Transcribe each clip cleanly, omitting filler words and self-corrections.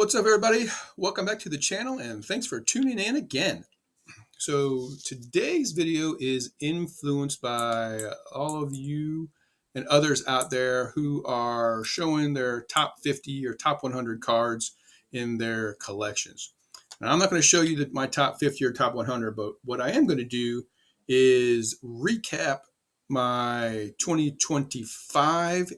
What's up, everybody? Welcome back to the channel and thanks for tuning in again. So today's video is influenced by all of you and others out there who are showing their top 50 or top 100 cards in their collections. Now, I'm not going to show you my top 50 or top 100, but what I am going to do is recap my 2025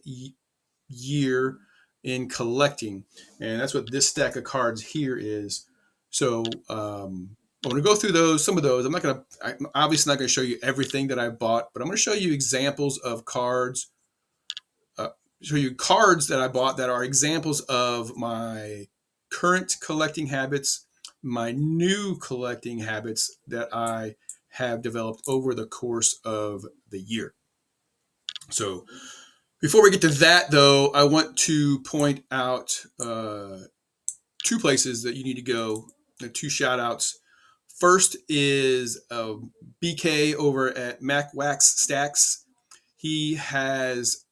year in collecting, and that's what this stack of cards here is. So I'm going to go through some of those. I'm obviously not going to show you everything that I bought, but I'm going to show you examples of cards. Show you cards that I bought that are examples of my current collecting habits, my new collecting habits that I have developed over the course of the year. So before we get to that, though, I want to point out two places that you need to go, two shout outs. First is BK over at Mac Wax Stacks. He has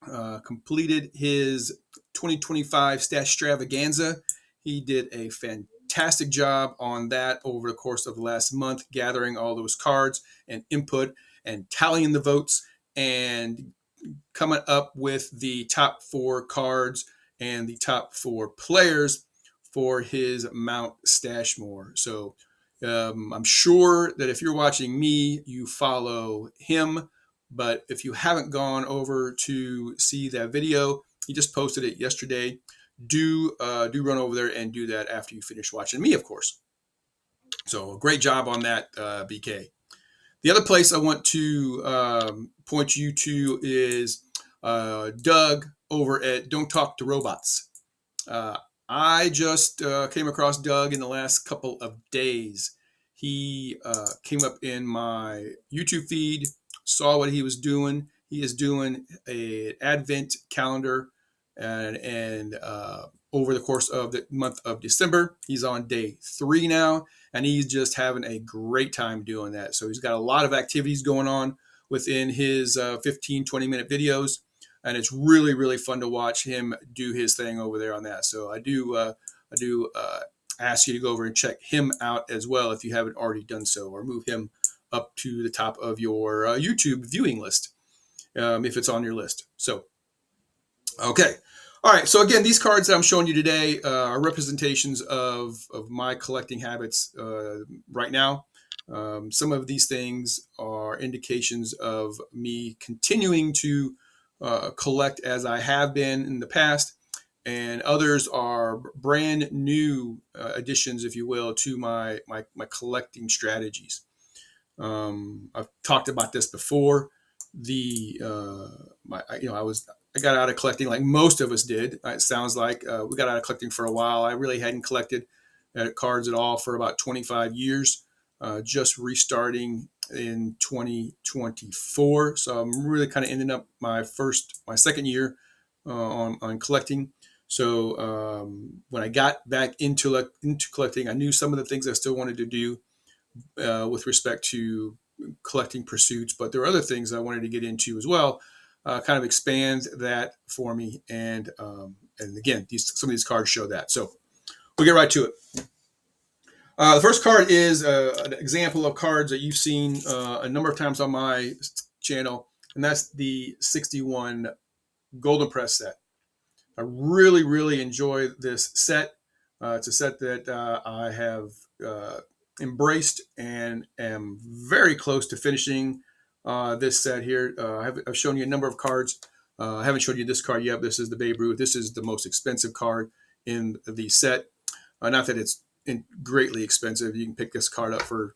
completed his 2025 Stash Extravaganza. He did a fantastic job on that over the course of the last month, gathering all those cards and input and tallying the votes and coming up with the top 4 cards and the top 4 players for his Mount Stashmore. So I'm sure that if you're watching me, you follow him. But if you haven't gone over to see that video, he just posted it yesterday. Do run over there and do that after you finish watching me, of course. So great job on that, BK. The other place I want to point you to is Doug over at Don't Talk to Robots. I just came across Doug in the last couple of days. He came up in my YouTube feed, saw what he was doing. He is doing an Advent calendar, and over the course of the month of December, he's on day 3 now, and he's just having a great time doing that. So he's got a lot of activities going on within his 15, 20-minute videos. And it's really, really fun to watch him do his thing over there on that. So I do ask you to go over and check him out as well if you haven't already done so, or move him up to the top of your YouTube viewing list if it's on your list. So, okay. All right. So again, these cards that I'm showing you today are representations of my collecting habits right now. Some of these things are indications of me continuing to collect as I have been in the past, and others are brand new additions, if you will, to my collecting strategies. I've talked about this before. I got out of collecting like most of us did. It sounds like we got out of collecting for a while. I really hadn't collected cards at all for about 25 years. Just restarting in 2024. So I'm really kind of ending up my second year on collecting. So when I got back into collecting, I knew some of the things I still wanted to do with respect to collecting pursuits, but there are other things I wanted to get into as well. Kind of expand that for me, and again, some of these cards show that. So we'll get right to it. The first card is an example of cards that you've seen a number of times on my channel, and that's the 61 Golden Press set. I really, really enjoy this set. It's a set that I have embraced and am very close to finishing this set here. I've shown you a number of cards. I haven't showed you this card yet. This is the Babe Ruth. This is the most expensive card in the set. Not that it's greatly expensive. You can pick this card up for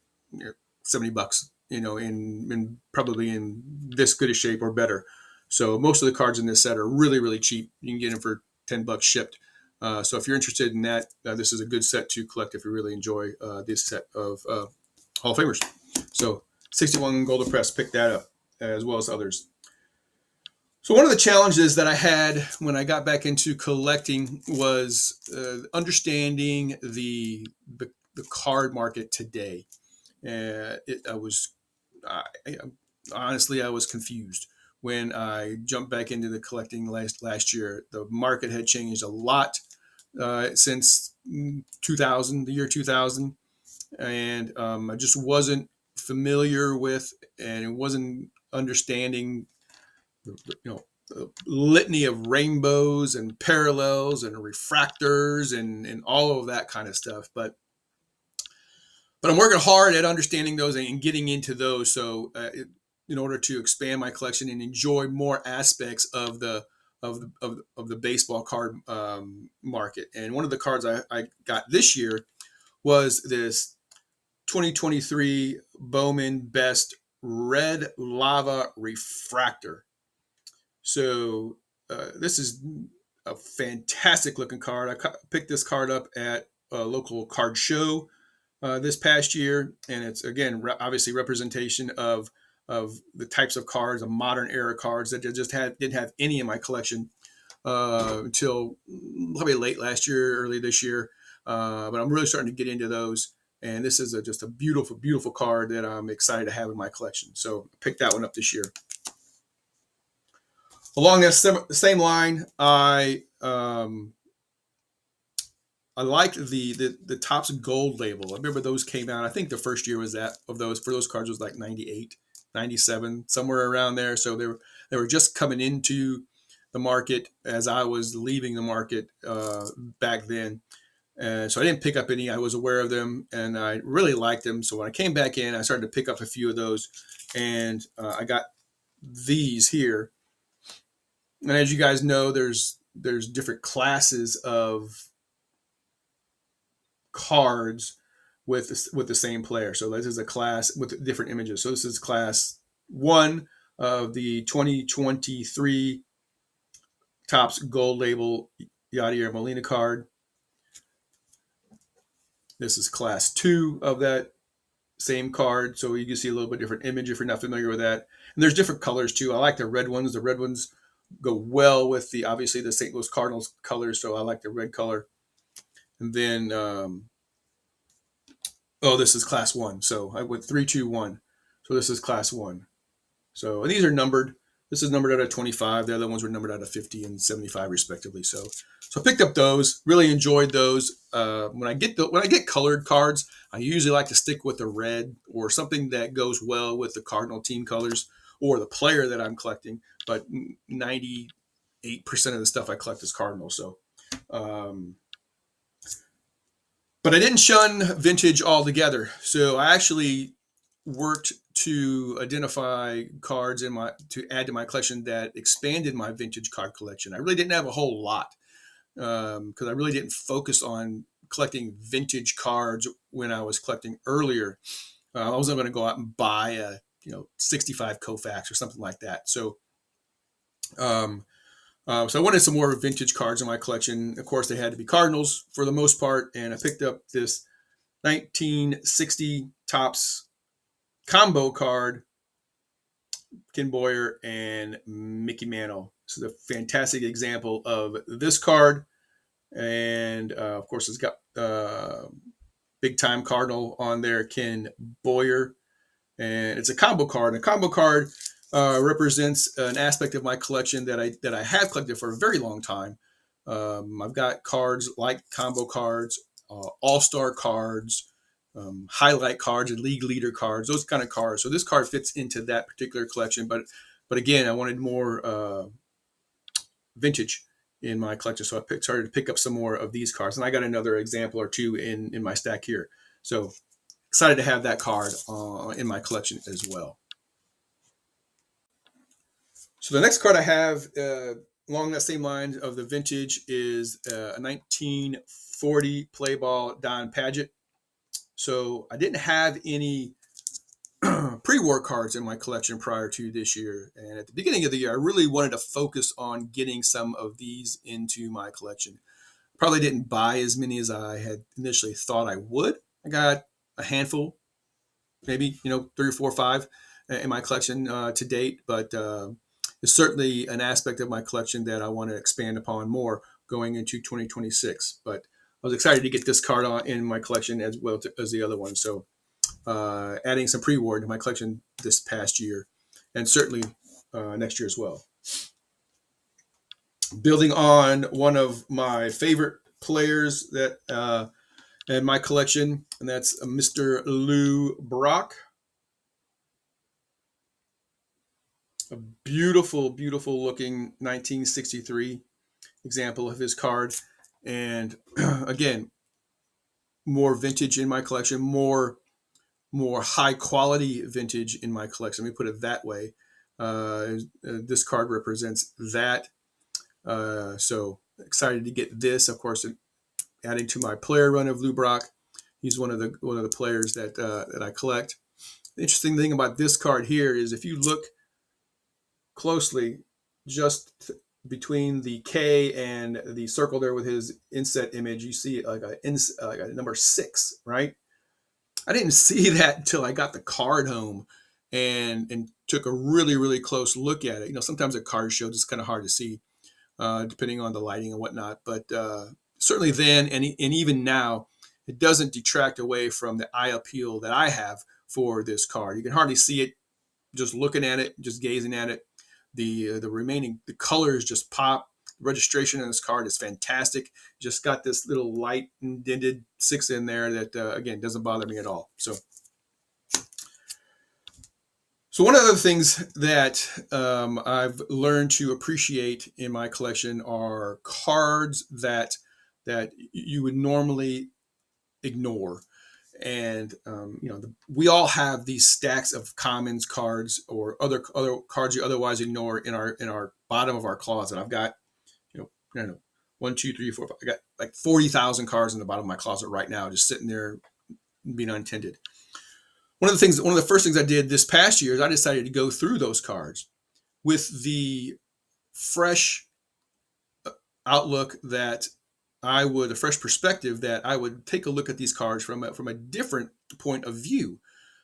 $70, in probably in this good a shape or better. So most of the cards in this set are really, really cheap. You can get them for $10 shipped. So if you're interested in that, this is a good set to collect if you really enjoy this set of Hall of Famers. So 61 Golden Press, pick that up as well as others. So one of the challenges that I had when I got back into collecting was understanding the card market today. Honestly, I was confused when I jumped back into the collecting last year. The market had changed a lot since 2000, the year 2000, and I just wasn't familiar with and wasn't understanding the litany of rainbows and parallels and refractors and all of that kind of stuff. But I'm working hard at understanding those and getting into those. So in order to expand my collection and enjoy more aspects of the baseball card market. And one of the cards I got this year was this 2023 Bowman Best Red Lava Refractor. So this is a fantastic looking card. I picked this card up at a local card show this past year, and it's again obviously representation of the types of cards, of modern era cards that didn't have any in my collection until probably late last year, early this year. But I'm really starting to get into those, and this is just a beautiful, beautiful card that I'm excited to have in my collection. So I picked that one up this year. Along that same line, I liked the Topps Gold label. I remember those came out. I think the first year was that of those for those cards was like 98, 97, somewhere around there. So they were just coming into the market as I was leaving the market back then. So I didn't pick up any. I was aware of them and I really liked them. So when I came back in, I started to pick up a few of those, and I got these here. And as you guys know, there's different classes of cards with the same player. So this is a class with different images. So this is class 1 of the 2023 Topps Gold label Yadier Molina card. This is class 2 of that same card. So you can see a little bit different image if you're not familiar with that. And there's different colors too. I like the red ones. The red ones go well with obviously the St. Louis Cardinals colors. So I like the red color. And then this is class 1. So I went 3, 2, 1. So this is class 1. So and these are numbered. This is numbered out of 25. The other ones were numbered out of 50 and 75 respectively. So I picked up those. Really enjoyed those. When I get colored cards, I usually like to stick with the red or something that goes well with the Cardinal team colors or the player that I'm collecting. But 98% of the stuff I collect is Cardinal. So. But I didn't shun vintage altogether. So I actually worked to identify cards to add to my collection that expanded my vintage card collection. I really didn't have a whole lot because I really didn't focus on collecting vintage cards when I was collecting earlier. I wasn't going to go out and buy a 65 Koufax or something like that. So I wanted some more vintage cards in my collection. Of course, they had to be Cardinals for the most part, and I picked up this 1960 Topps combo card, Ken Boyer and Mickey Mantle. This is a fantastic example of this card, and of course, it's got big time Cardinal on there, Ken Boyer, and it's a combo card. And a combo card represents an aspect of my collection that I have collected for a very long time. I've got cards like combo cards, all-star cards, highlight cards, and league leader cards, those kind of cards. So this card fits into that particular collection. But again, I wanted more vintage in my collection, so I started to pick up some more of these cards. And I got another example or two in my stack here. So excited to have that card in my collection as well. So the next card I have along that same line of the vintage is a 1940 play ball Don Padgett. So I didn't have any pre-war cards in my collection prior to this year. And at the beginning of the year, I really wanted to focus on getting some of these into my collection. Probably didn't buy as many as I had initially thought I would. I got a handful, maybe 3 or 4 or 5 in my collection to date, but it's certainly an aspect of my collection that I want to expand upon more going into 2026. But I was excited to get this card in my collection as well as the other one. So adding some pre-war to my collection this past year, and certainly next year as well. Building on one of my favorite players that in my collection, and that's Mr. Lou Brock. A beautiful, beautiful looking 1963 example of his card. And again, more vintage in my collection, more high quality vintage in my collection. Let me put it that way. This card represents that. So excited to get this. Of course, adding to my player run of Lou Brock. He's one of the players that I collect. The interesting thing about this card here is if you look closely, just between the K and the circle there with his inset image, you see like a number 6, right? I didn't see that until I got the card home and took a really close look at it. Sometimes a card show is kind of hard to see depending on the lighting and whatnot. But certainly then and even now, it doesn't detract away from the eye appeal that I have for this card. You can hardly see it just looking at it, just gazing at it. The colors just pop. The registration on this card is fantastic. Just got this little light indented 6 in there that again doesn't bother me at all. So one of the things that I've learned to appreciate in my collection are cards that you would normally ignore. And we all have these stacks of commons cards or other cards you otherwise ignore in our bottom of our closet. I've got I don't know 1, 2, 3, 4, 5. I got like 40,000 cards in the bottom of my closet right now, just sitting there being untended. One of the first things I did this past year is I decided to go through those cards with the fresh outlook that a fresh perspective that I would take a look at these cards from a different point of view.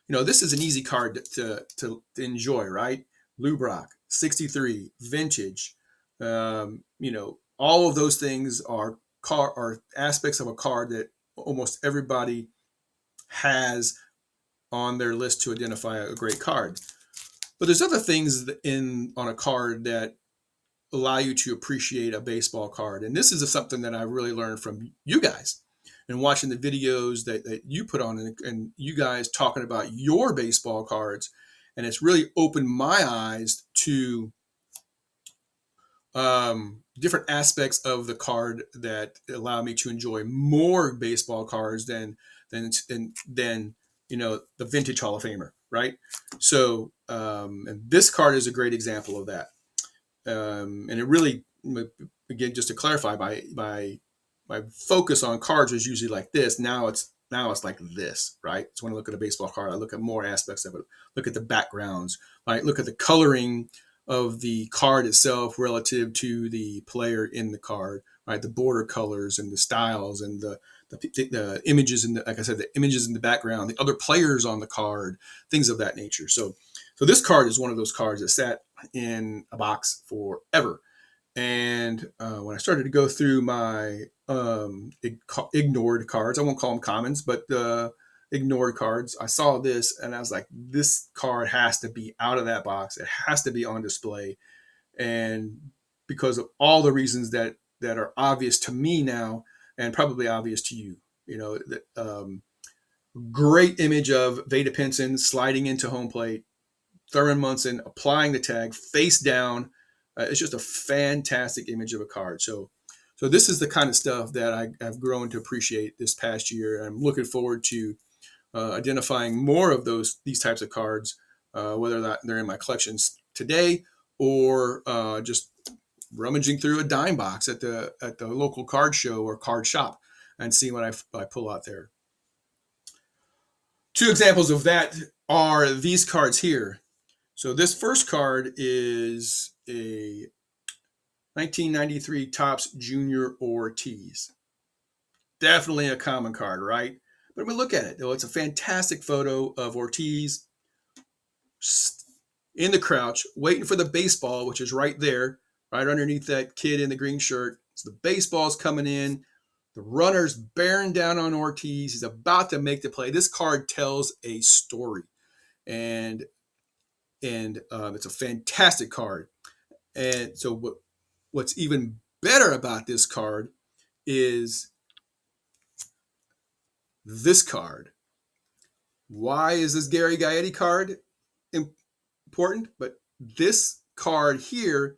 This is an easy card to enjoy, right? Lou Brock, 63, vintage. All of those things are aspects of a card that almost everybody has on their list to identify a great card. But there's other things on a card that allow you to appreciate a baseball card. And this is something that I really learned from you guys and watching the videos that you put on and you guys talking about your baseball cards. And it's really opened my eyes to different aspects of the card that allow me to enjoy more baseball cards than the vintage Hall of Famer, right? So and this card is a great example of that. And it really, again, just to clarify, my focus on cards was usually like this. Now it's like this, right? So when I look at a baseball card, I look at more aspects of it. Look at the backgrounds, right? Look at the coloring of the card itself relative to the player in the card, right? The border colors and the styles and the images and like I said, the images in the background, the other players on the card, things of that nature. So this card is one of those cards that sat in a box forever. And when I started to go through my ignored cards, I won't call them commons, but ignored cards, I saw this and I was like, this card has to be out of that box. It has to be on display. And because of all the reasons that are obvious to me now and probably obvious to you, great image of Vada Pinson sliding into home plate, Thurman Munson applying the tag face down. It's just a fantastic image of a card. So this is the kind of stuff that I've grown to appreciate this past year. I'm looking forward to identifying more of these types of cards, whether they're in my collections today or just rummaging through a dime box at the local card show or card shop and seeing what I pull out there. Two examples of that are these cards here. So this first card is a 1993 Topps Junior Ortiz. Definitely a common card, right? But when we look at it, though, it's a fantastic photo of Ortiz in the crouch, waiting for the baseball, which is right there, right underneath that kid in the green shirt. So the baseball's coming in. The runner's bearing down on Ortiz. He's about to make the play. This card tells a story. And it's a fantastic card. And so what's even better about this card is this card. Why is this Gary Gaetti card important? But this card here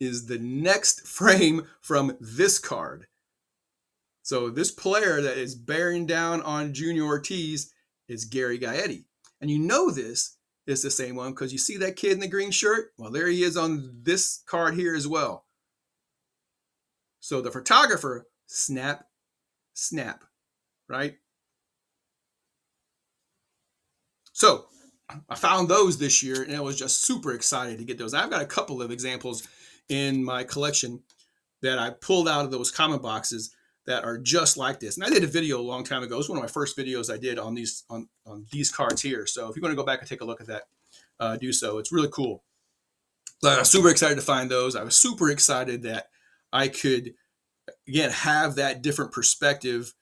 is the next frame from this card. So this player that is bearing down on Junior Ortiz is Gary Gaetti. And you know this is the same one because you see that kid in the green shirt? Well, there he is on this card here as well. So the photographer, snap, snap, right? So I found those this year and I was just super excited to get those. I've got a couple of examples in my collection that I pulled out of those comment boxes that are just like this. And I did a video a long time ago. It was one of my first videos I did on these cards here. So if you want to go back and take a look at that, do so. It's really cool. I was super excited to find those. I was super excited that I could, again, have that different perspective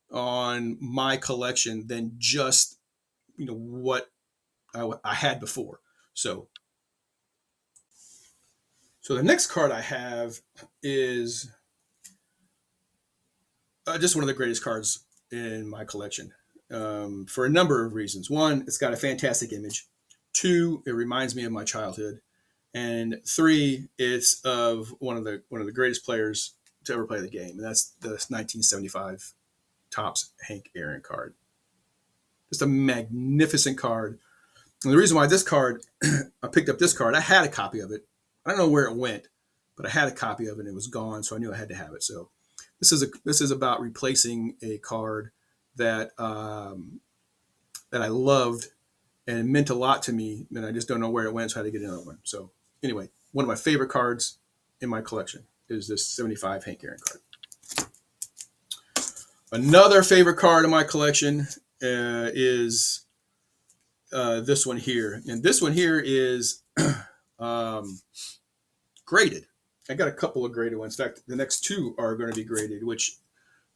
on my collection than just, what I had before. So the next card I have is just one of the greatest cards in my collection for a number of reasons. One, it's got a fantastic image. Two, it reminds me of my childhood. And three, it's of one of the greatest players to ever play the game, and that's the 1975 Topps Hank Aaron card. Just a magnificent card. And the reason why this card, I picked up this card, I had a copy of it. I don't know where it went, but I had a copy of it and it was gone, so I knew I had to have it. So this is about replacing a card that that I loved and it meant a lot to me, and I just don't know where it went, so I had to get another one. So anyway, one of my favorite cards in my collection is this 75 Hank Aaron card. Another favorite card in my collection is this one here. And this one here is graded. I got a couple of graded ones. In fact, the next two are going to be graded, which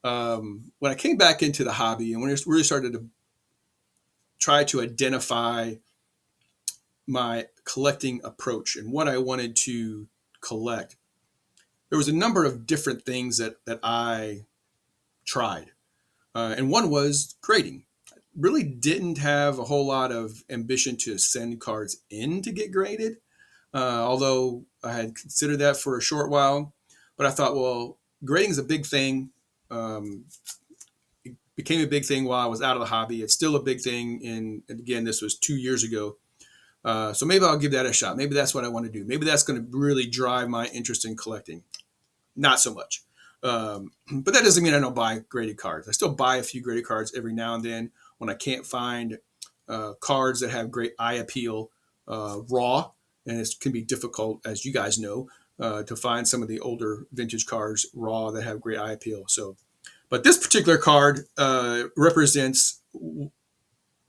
when I came back into the hobby and when I really started to try to identify my collecting approach and what I wanted to collect, there was a number of different things that I tried. And one was grading. I really didn't have a whole lot of ambition to send cards in to get graded, although I had considered that for a short while. But I thought, well, grading is a big thing. It became a big thing while I was out of the hobby. It's still a big thing. And again, this was 2 years ago. So maybe I'll give that a shot. Maybe that's what I want to do. Maybe that's going to really drive my interest in collecting. Not so much. But that doesn't mean I don't buy graded cards. I still buy a few graded cards every now and then when I can't find cards that have great eye appeal raw. And it can be difficult, as you guys know, to find some of the older vintage cards raw that have great eye appeal. So, but this particular card represents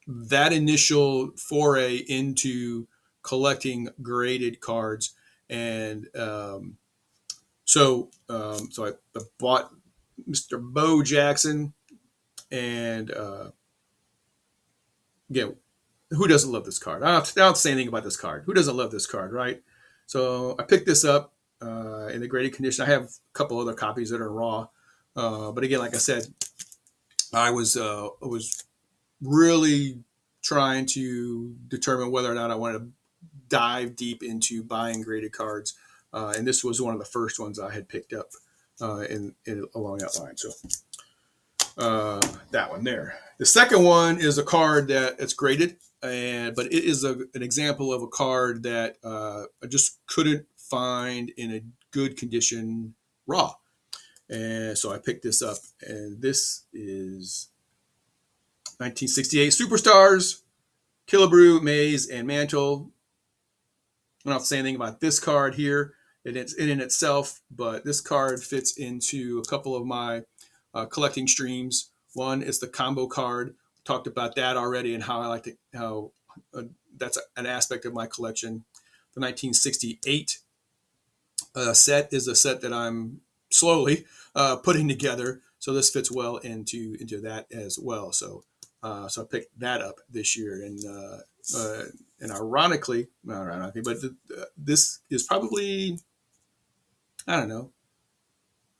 that initial foray into collecting graded cards. And so I bought Mr. Bo Jackson, and again, who doesn't love this card? I don't have to say anything about this card. Who doesn't love this card, right? So I picked this up in the graded condition. I have a couple other copies that are raw, but again, like I said, I was really trying to determine whether or not I wanted to dive deep into buying graded cards. And this was one of the first ones I had picked up in along that line. So that one there. The second one is a card it's graded, but it is an example of a card that I just couldn't find in a good condition raw. And so I picked this up, and this is 1968 Superstars, Killebrew, Mays, and Mantle. I don't have to say anything about this card here. It's in itself, but this card fits into a couple of my collecting streams. One is the combo card. We talked about that already and how I like how that's an aspect of my collection. The 1968 set is a set that I'm slowly putting together, so this fits well into that as well. So I picked that up this year, and ironically, not ironically, but this is probably, I don't know,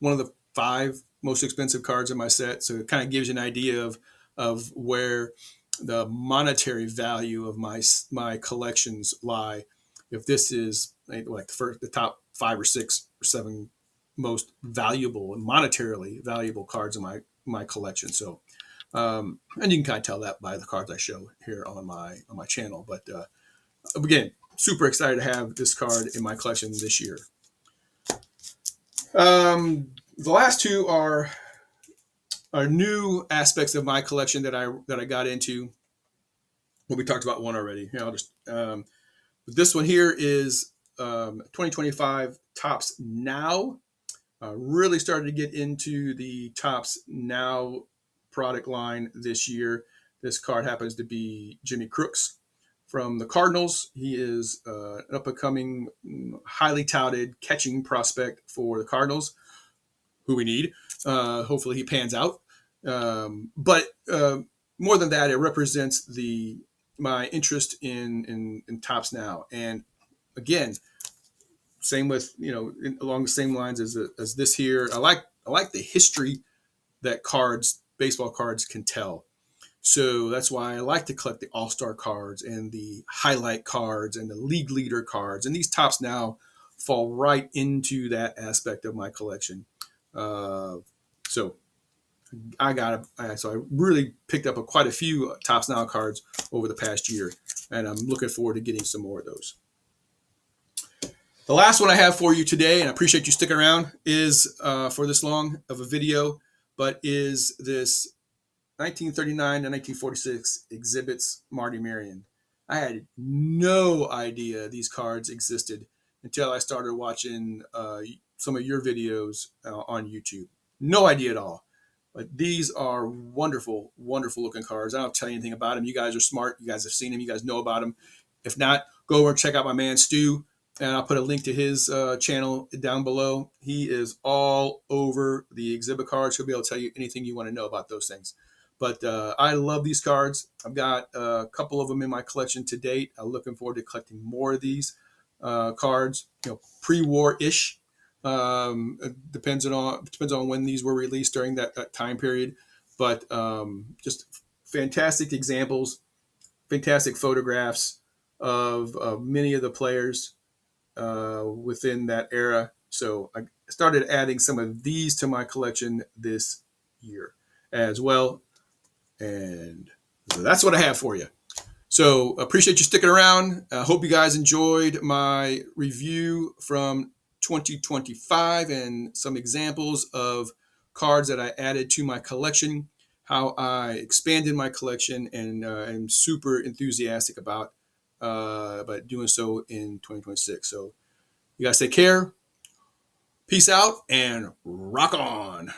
one of the 5 most expensive cards in my set. So it kind of gives you an idea of where the monetary value of my collections lie. If this is like the top 5 or 6 or 7 most valuable and monetarily valuable cards in my collection. So and you can kind of tell that by the cards I show here on my channel. But again, super excited to have this card in my collection this year. The last two are new aspects of my collection that I got into. Well, we talked about one already. I'll just this one here is 2025 Topps Now. Really started to get into the Topps Now product line this year. This card happens to be Jimmy Crooks from the Cardinals. He is an up-and-coming, highly touted catching prospect for the Cardinals, who we need. Hopefully he pans out. But more than that, it represents my interest in Topps Now. And again, same with along the same lines as this here. I like the history that baseball cards can tell. So that's why I like to collect the All-Star cards and the highlight cards and the league leader cards. And these Topps Now fall right into that aspect of my collection. So I really picked up quite a few Topps Now cards over the past year, and I'm looking forward to getting some more of those. The last one I have for you today, and I appreciate you sticking around, is for this long of a video, but is this 1939 to 1946 exhibits Marty Marion. I had no idea these cards existed until I started watching some of your videos on YouTube. No idea at all. But these are wonderful, wonderful looking cards. I don't tell you anything about them. You guys are smart. You guys have seen them. You guys know about them. If not, go over and check out my man Stu, and I'll put a link to his channel down below. He is all over the exhibit cards. He'll be able to tell you anything you want to know about those things. But I love these cards. I've got a couple of them in my collection to date. I'm looking forward to collecting more of these cards. Pre-war-ish. It depends on when these were released during that time period. But just fantastic examples, fantastic photographs of many of the players within that era. So I started adding some of these to my collection this year as well. And so that's what I have for you. So appreciate you sticking around. I hope you guys enjoyed my review from 2025 and some examples of cards that I added to my collection, how I expanded my collection, and I'm super enthusiastic about doing so in 2026. So you guys take care. Peace out and rock on.